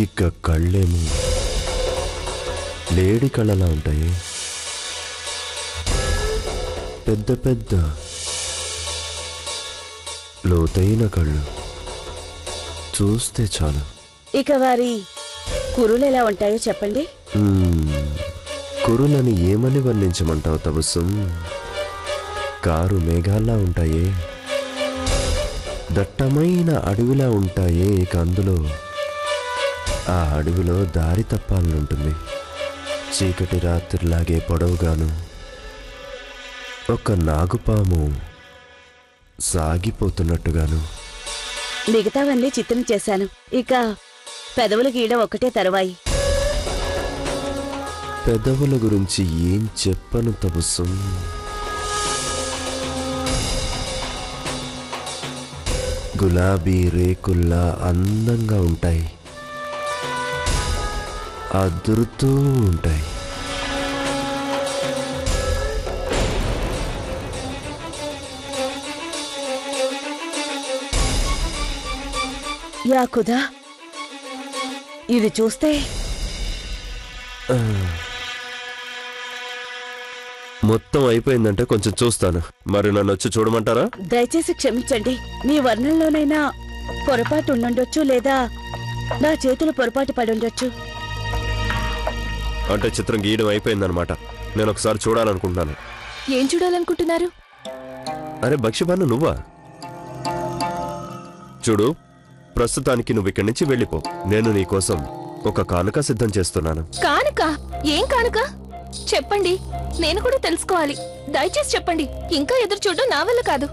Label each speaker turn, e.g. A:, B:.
A: ఇక కళ్ళేమో లేడి కళ్ళలా ఉంటాయి. పెద్ద పెద్ద లోతైన కళ్ళు చూస్తే చాలు.
B: ఇక వారి కురులు ఎలా ఉంటాయో చెప్పండి.
A: కురులని ఏమని వర్ణించమంటావు తబస్సుం? కారు మేఘాల్లా ఉంటాయే, దట్టమైన అడవిలా ఉంటాయే. ఇక అందులో ఆ అడవిలో దారి తప్పాలనుంటుంది. చీకటి రాత్రిలాగే పొడవుగాను ఒక నాగుపాము సాగిపోతున్నట్టుగాను.
B: మిగతావన్నీ చిత్రం చేశాను. ఇక పెదవులు గీయడం ఒకటే తరువాయి.
A: పెదవుల గురించి ఏం చెప్పను తబస్సుం. గులాబీ రేకుల్లా అందంగా ఉంటాయి, అదురుతూ ఉంటాయి.
B: యా ఖుదా, ఇది చూస్తే
A: మొత్తం అయిపోయిందంటే కొంచెం చూస్తాను. మరి నన్ను వచ్చి చూడమంటారా?
B: దయచేసి క్షమించండి. మీ వర్ణంలోనైనా పొరపాటు ఉండుండొచ్చు, లేదా నా చేతులు పొరపాటు పడి ఉండొచ్చు.
A: అంటే చిత్రం గీయడం అయిపోయిందనమాట. నేను ఒకసారి చూడాలనుకుంటున్నాను.
C: ఏం చూడాలనుకుంటున్నారు?
A: అరే భక్ష్యపాను, నువ్వా? చూడు, ప్రస్తుతానికి నువ్వు ఇక్కడి నుంచి వెళ్ళిపో. నేను నీకోసం ఒక కానుక సిద్ధం చేస్తున్నాను.
C: కానుక? ఏం కానుక? చెప్పండి, నేను కూడా తెలుసుకోవాలి. దయచేసి చెప్పండి. ఇంకా ఎదురు చూడడం నా వల్ల కాదు.